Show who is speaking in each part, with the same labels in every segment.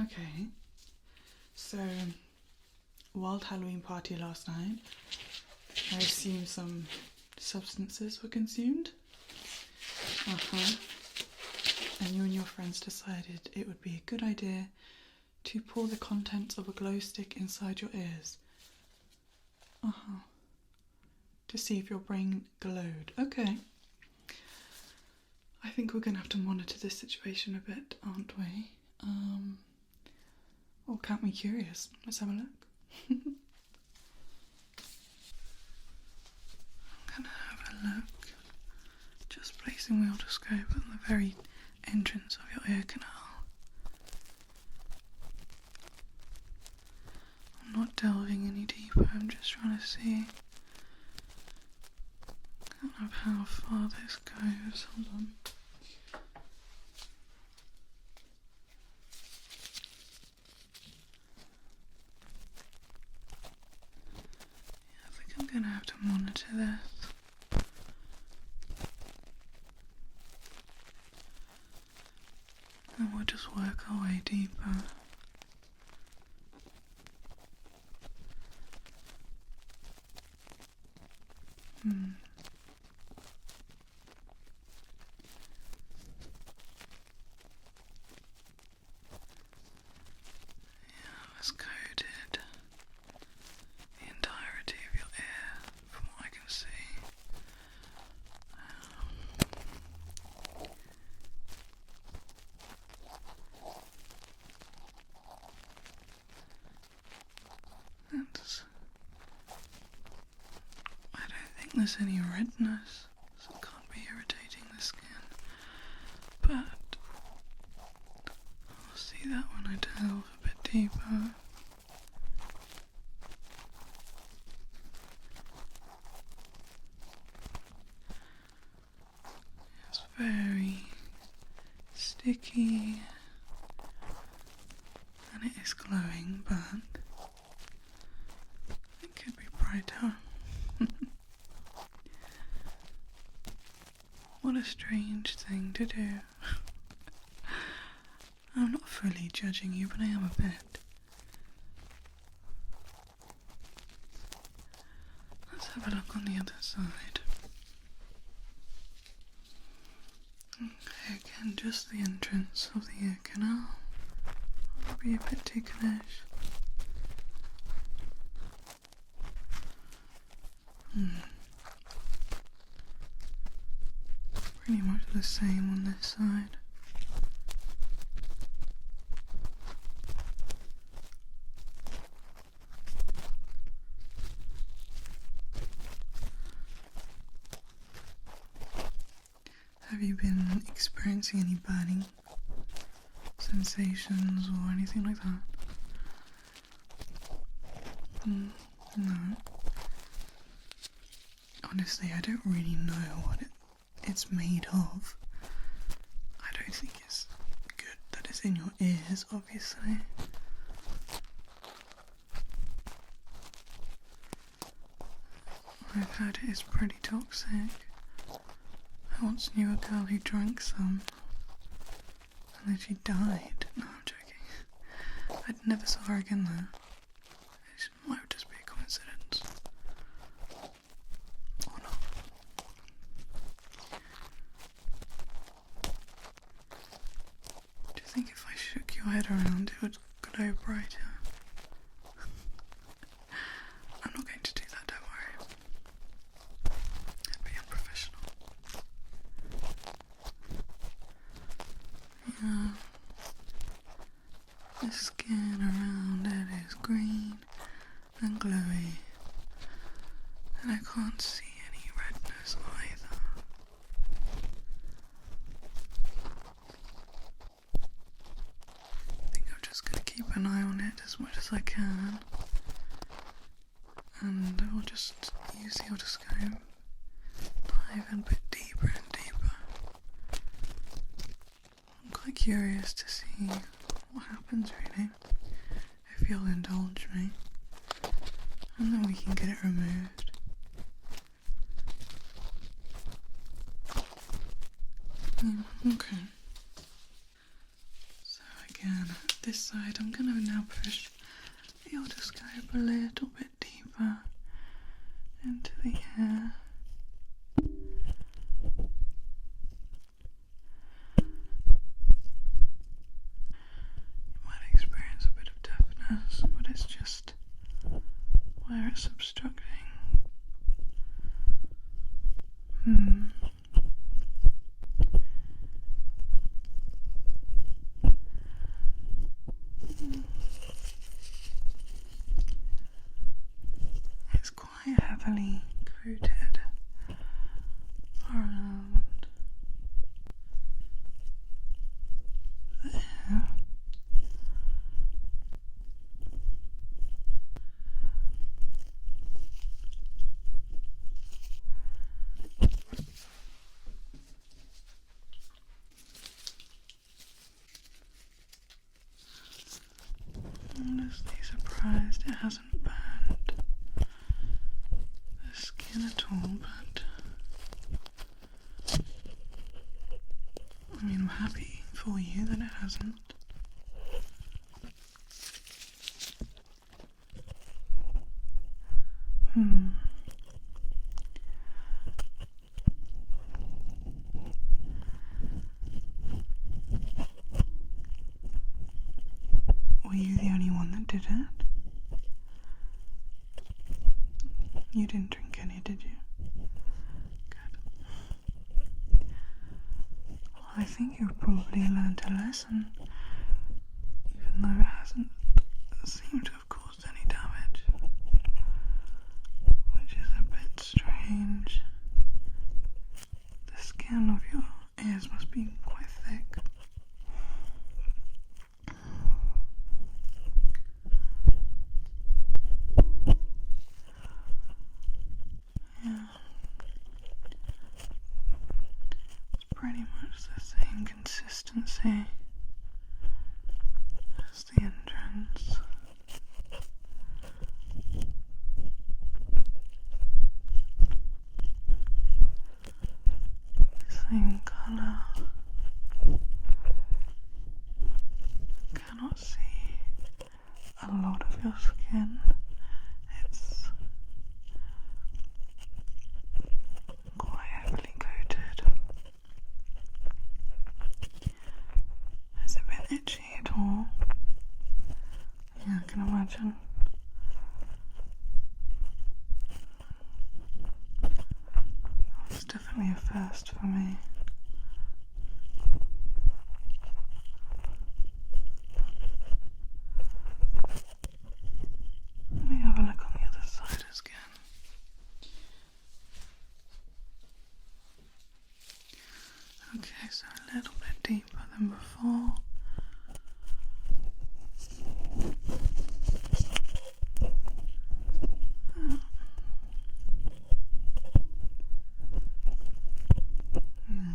Speaker 1: Okay, so wild Halloween party last night. I assume some substances were consumed. And you and your friends decided it would be a good idea to pour the contents of a glow stick inside your ears. To see if your brain glowed. Okay. I think we're going to have to monitor this situation a bit, aren't we? Or count me curious. Let's have a look. I'm going to have a look. Just placing the otoscope at the very entrance of your ear canal. I'm not delving any deeper, I'm just trying to see kind of how far this goes. Hold on. Yeah, I think I'm going to have to monitor this. And we'll just work our way deeper. Yeah, it's coated the entirety of your ear, from what I can see. I don't think there's any redness, so it can't be irritating the skin, but I'll see that when I delve a bit deeper. It's very sticky and it is glowing, but it could be brighter. What a strange thing to do. I'm not fully judging you, but I am a bit. Let's have a look on the other side. Okay, again, just the entrance of the ear canal. I'll be a bit ticklish. Pretty much the same on this side. Have you been experiencing any burning sensations or anything like that? No. Honestly, I don't really know what it's made of. I don't think it's good that it's in your ears, obviously. I've heard it is pretty toxic. I once knew a girl who drank some and then she died. No, I'm joking. I never saw her again though. It might just be a coincidence. Or not. Do you think if I shook your head around it would glow brighter? I'm not going to do that, don't worry. That'd be unprofessional. Yeah. The skin around it is green and glowy, and I can't see any redness either. I think I'm just going to keep an eye on it as much as I can, and I'll just use the otoscope, dive in a bit deeper and deeper. I'm quite curious to see what happens really, if you'll indulge me, and then we can get it removed. Okay. So again, this side, I'm going to now push the otoscope a little bit deeper into the ear. You might experience a bit of deafness, but it's just where it's obstructing. It's quite heavily coated around there. Honestly surprised it hasn't burned the skin at all, but I mean, I'm happy for you that it hasn't. Were you the only one that did it? You didn't drink any, did you? Good. Well, I think you've probably learned a lesson, even though it hasn't seemed to have caused any damage, which is a bit strange. The skin of your ears must be quite thick. Pretty much the same consistency as the entrance. Same colour. Cannot see a lot of your skin. It's quite heavily coated. Has it been itchy at all? Yeah, I can imagine. It's definitely a first for me. Let me have a look on the other side again. Okay, so a little bit deeper than before.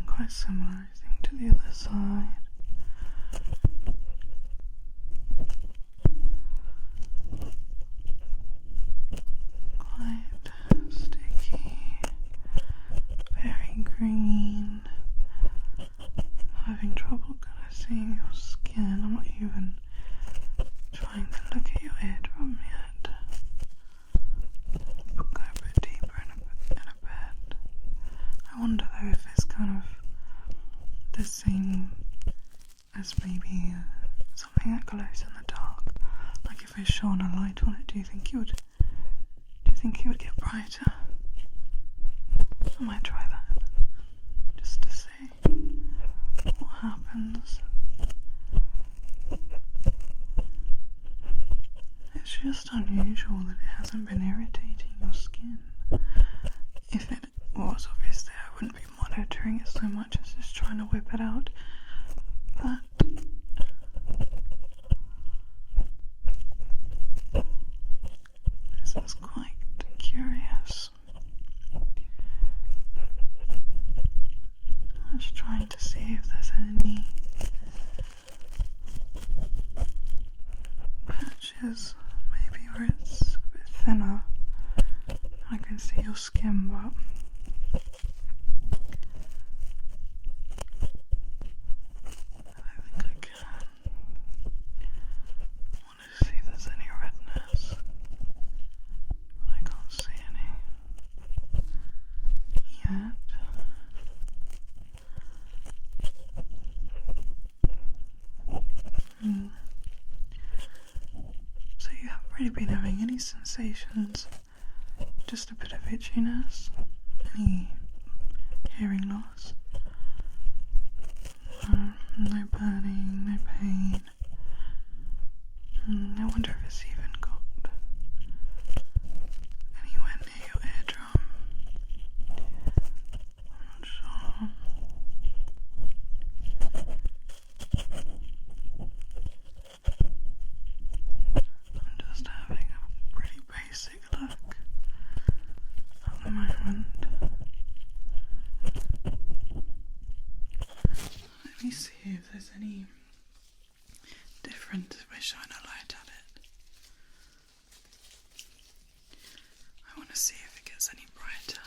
Speaker 1: Quite similar, I think, to the other side. Quite sticky, very green. Having trouble kind of seeing your skin. I'm not even trying to look at your eardrum yet. Go a bit deeper in a bit. I wonder though if it's kind of the same as maybe something that glows in the dark. Like if I shone a light on it, do you think it would get brighter? I might try that just to see what happens. It's just unusual that it hasn't been irritating your skin. If it was, obviously I wouldn't be monitoring it so much as just trying to whip it out. But this is quite curious. I'm just trying to see if there's any patches, maybe where it's a bit thinner. I can see your skin, but I don't think I can. really been having any sensations, just a bit of itchiness, any hearing loss. No burning, no pain. I wonder if it's even got anywhere near your eardrum. I'm not sure. I'm just having a pretty basic look at the moment. Let me see if there's any difference if I shine a light at it. I want to see if it gets any brighter.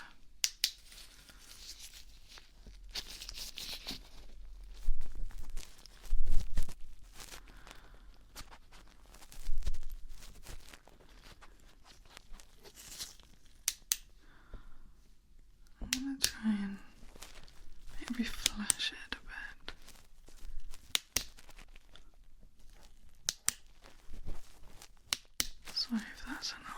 Speaker 1: I'm going to try and maybe flash it a bit. Sorry if that's annoying.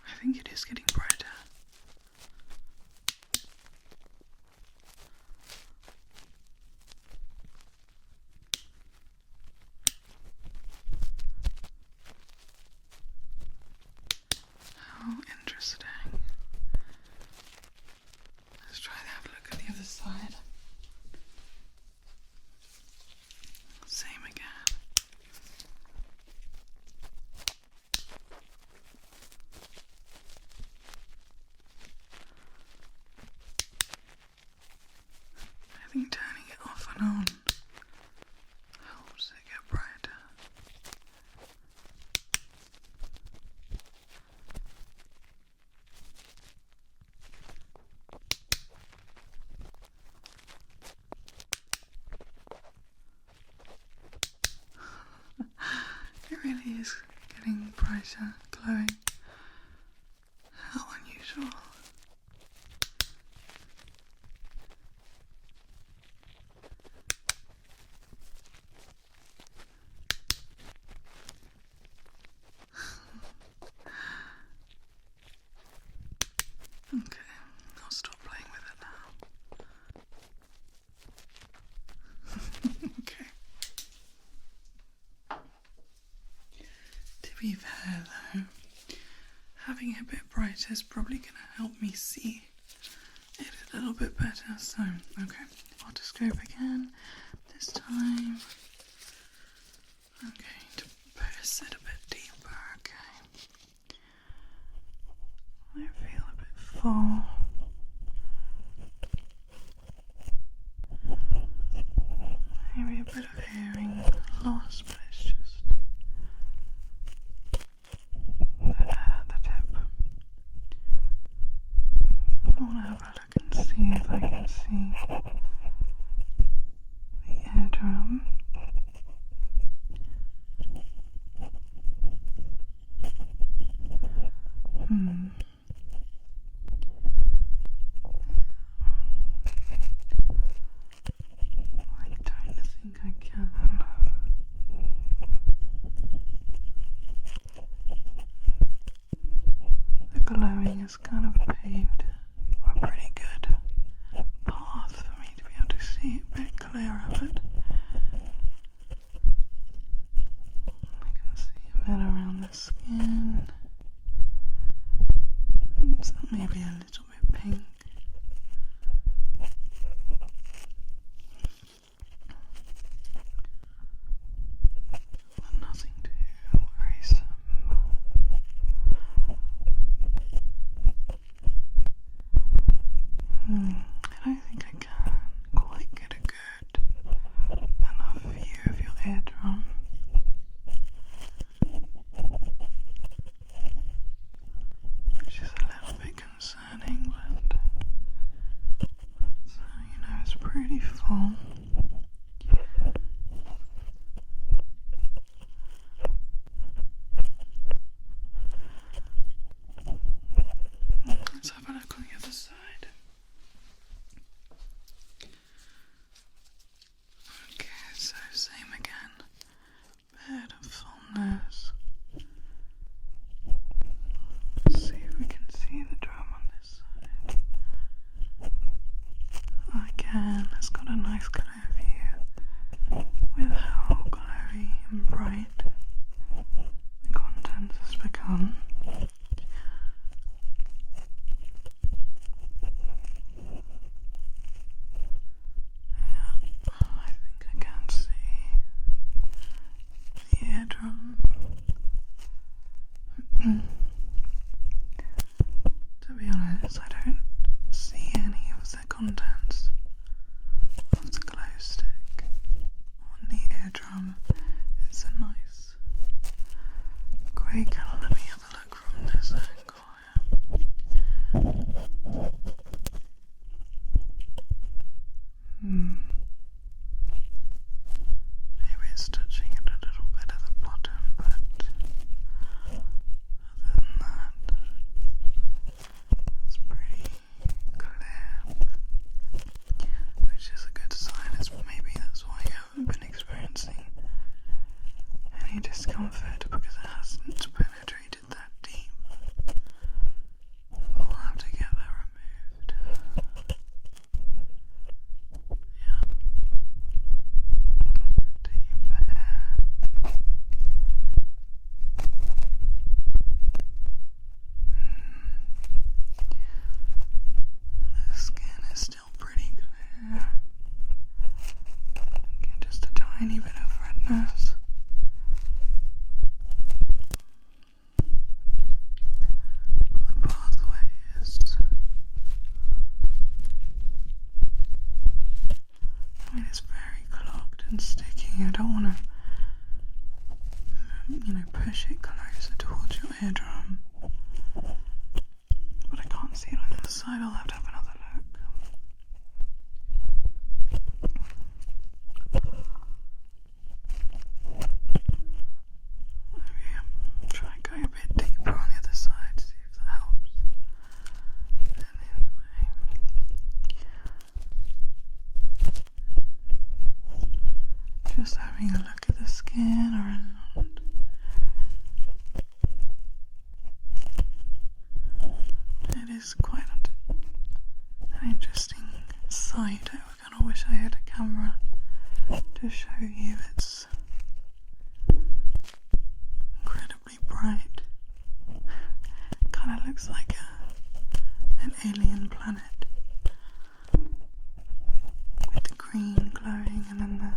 Speaker 1: I think it is getting brighter. How interesting. Let's try and have a look at the other side. Same again. I think turning it off and on helps it get brighter. It really is getting brighter, glowing. How unusual. Okay, I'll stop playing with it now. Okay. To be fair though, having it a bit brighter is probably going to help me see it a little bit better. So, okay, otoscope again. This time I'm going to press it a bit deeper, okay. I feel a bit full. Maybe a bit of hearing loss, but it's just the tip. I want to have a look and see if I can see the eardrum. I don't think I can. The glowing is kind of paved a pretty good path for me to be able to see a bit clearer, but I can see a bit around the skin. So maybe a little bit pink. But nothing too worrisome. I don't think I can quite get a good enough view of your eardrum. Which is a little bit concerning, but eardrum, but I can't see it on the other side. I'll have to have another look. Maybe try and go a bit deeper on the other side, see if that helps. Anyway, just having a look at the skin around. It is quite an interesting sight. I kind of wish I had a camera to show you. It's incredibly bright. Kind of looks like an alien planet with the green glowing, and then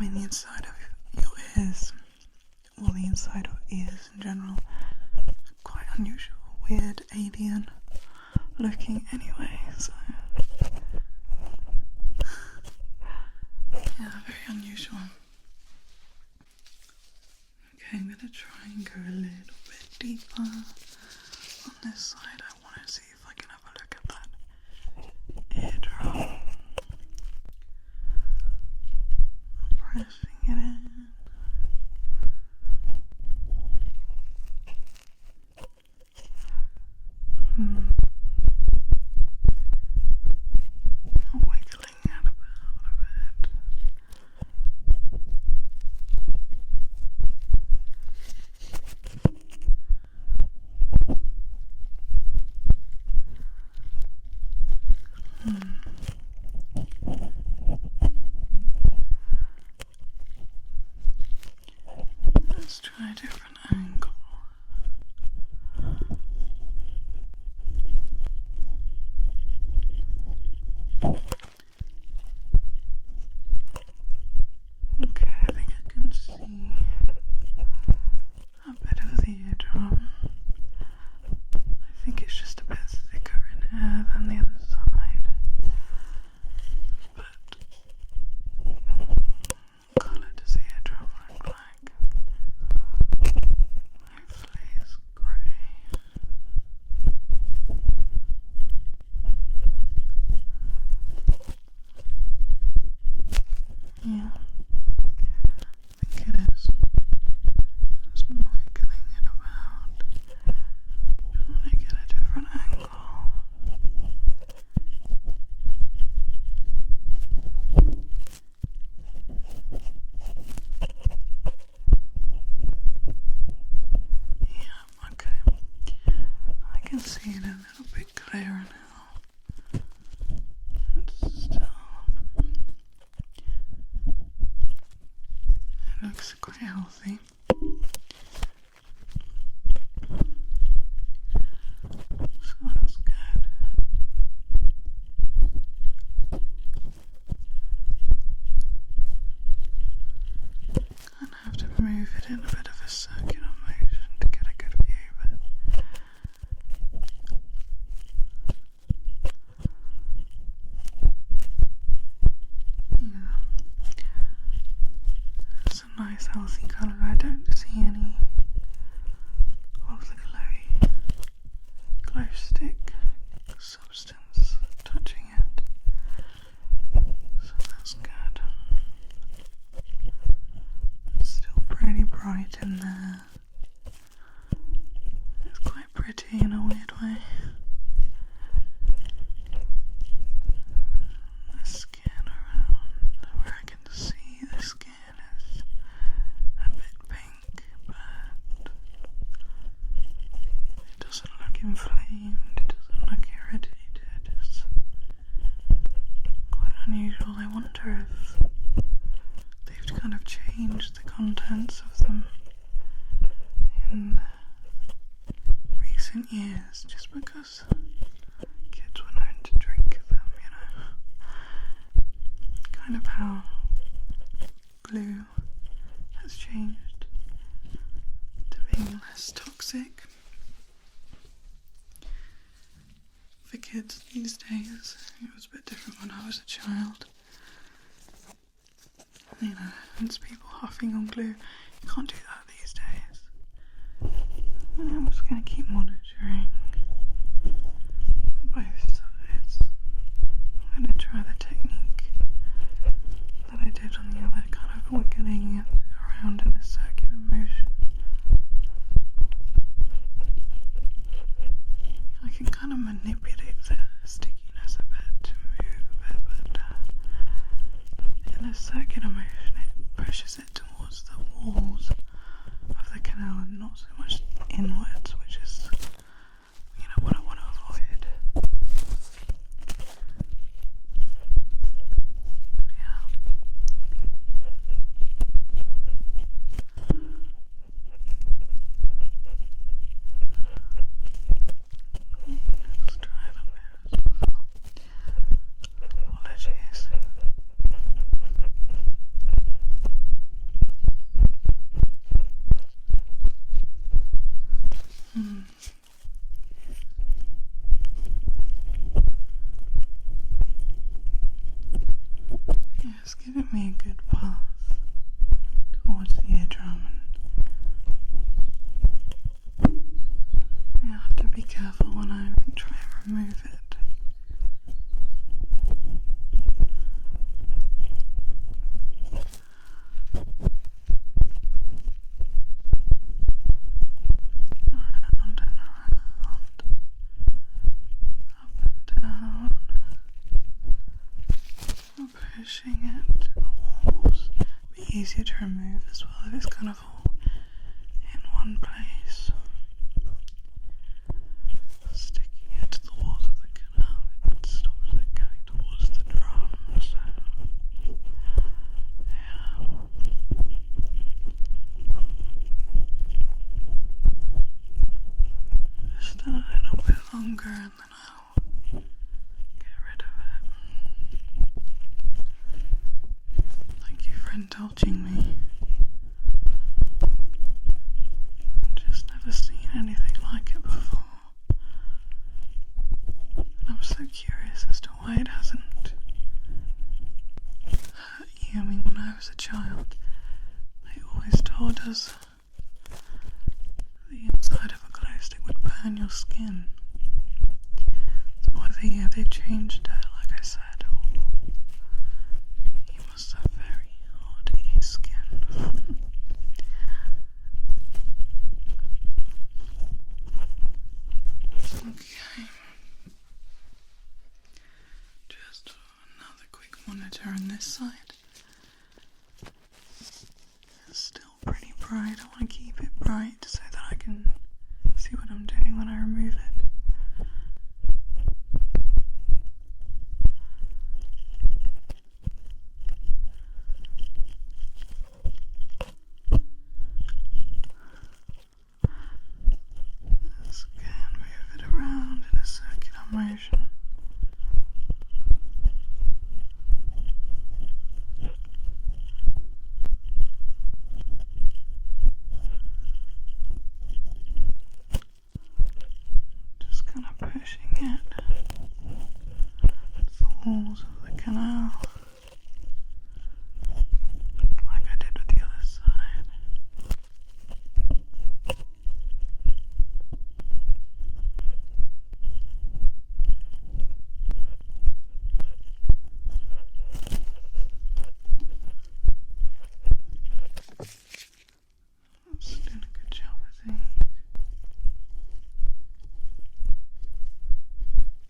Speaker 1: the inside of your ears, or the inside of ears in general, quite unusual, weird, alien looking anyway, so yeah, very unusual. Okay, I'm gonna try and go a little bit deeper on this side. I want to see if I can have a look at that eardrum. Pressing it in. Wiggling it about a bit. Let's try a different angle. Okay, I think I can see a bit of the eardrum. I think it's just a bit thicker in here than the other side. But what colour does the eardrum look like? Hopefully it's grey. Yeah, I think it is. Just wiggling it around, trying to get a different angle. Yeah, okay. I can see it a little bit clearer now. It's still, it looks quite healthy. So that's good. Kind of have to move it in a bit of a circular motion to get a good view, but yeah, it's a nice healthy colour. I don't see any of the glow stick substance touching it, so that's good. It's still pretty bright in there. It's quite pretty in a weird way. The skin around where I can see the skin is a bit pink, but it doesn't look inflamed, it doesn't look irritated. It's quite unusual. I wonder if they've kind of changed the contents of them in recent years, just because kids were known to drink them, you know. Kind of how glue has changed to being less toxic for kids these days. It was a bit different when I was a child. You know, it's people huffing on glue. You can't do that these days. I'm just going to keep monitoring both sides. I'm going to try the technique that I did on the other, kind of wiggling it around in a circular motion. I can kind of manipulate the stickiness a bit to move a bit, but in a circular motion it pushes it towards the walls of the canal and not so much inwards, which is, what I want to avoid. Yeah. Let's try it up here as well. Apologies. Yeah, it's giving me a good path towards the eardrum, and I have to be careful when I try and remove it. Around and around, up and down, I'm pushing it to the walls. Be easier to remove as well if it's kind of all in one place. Sticking it to the walls of the canal, it stops it going towards the drum, so yeah. Just a little bit longer and then I'll get rid of it. Thank you for indulging me. I've just never seen anything like it before. And I'm so curious as to why it hasn't hurt you. I mean, when I was a child, they always told us the inside of a glow stick would burn your skin. So whether they've changed it, like I said, or you must have very hardy skin. Okay. Just another quick monitor on this side. It's still pretty bright. I want to keep it bright so that I can see what I'm doing when I remove it. Let's again move it around in a circular motion. Just kind of pushing it to the walls of the canal, like I did with the other side. That's doing a good job, I think.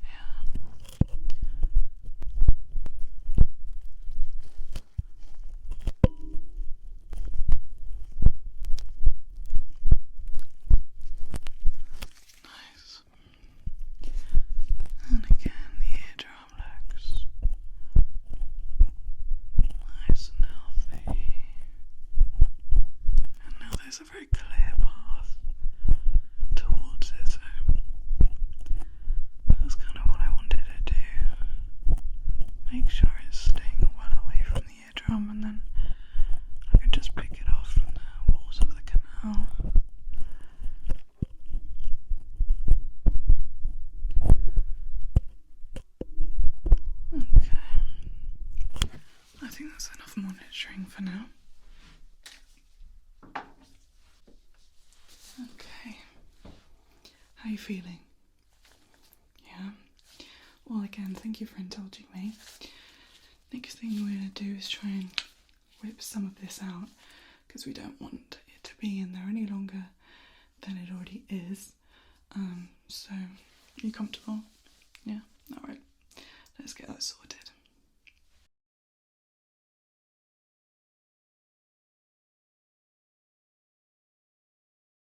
Speaker 1: Yeah. Nice. And again, the eardrum looks nice and healthy. And now there's a very clear path towards it, so that's kind of what I wanted to do. Make sure it's staying well away from the eardrum, and then I can just pick it off from the walls of the canal. Okay. I think that's enough monitoring for now. Okay. you feeling? Yeah? Well, again, thank you for indulging me. Next thing we're going to do is try and whip some of this out, because we don't want it to be in there any longer than it already is. So, are you comfortable? Yeah? Alright. Let's get that sorted.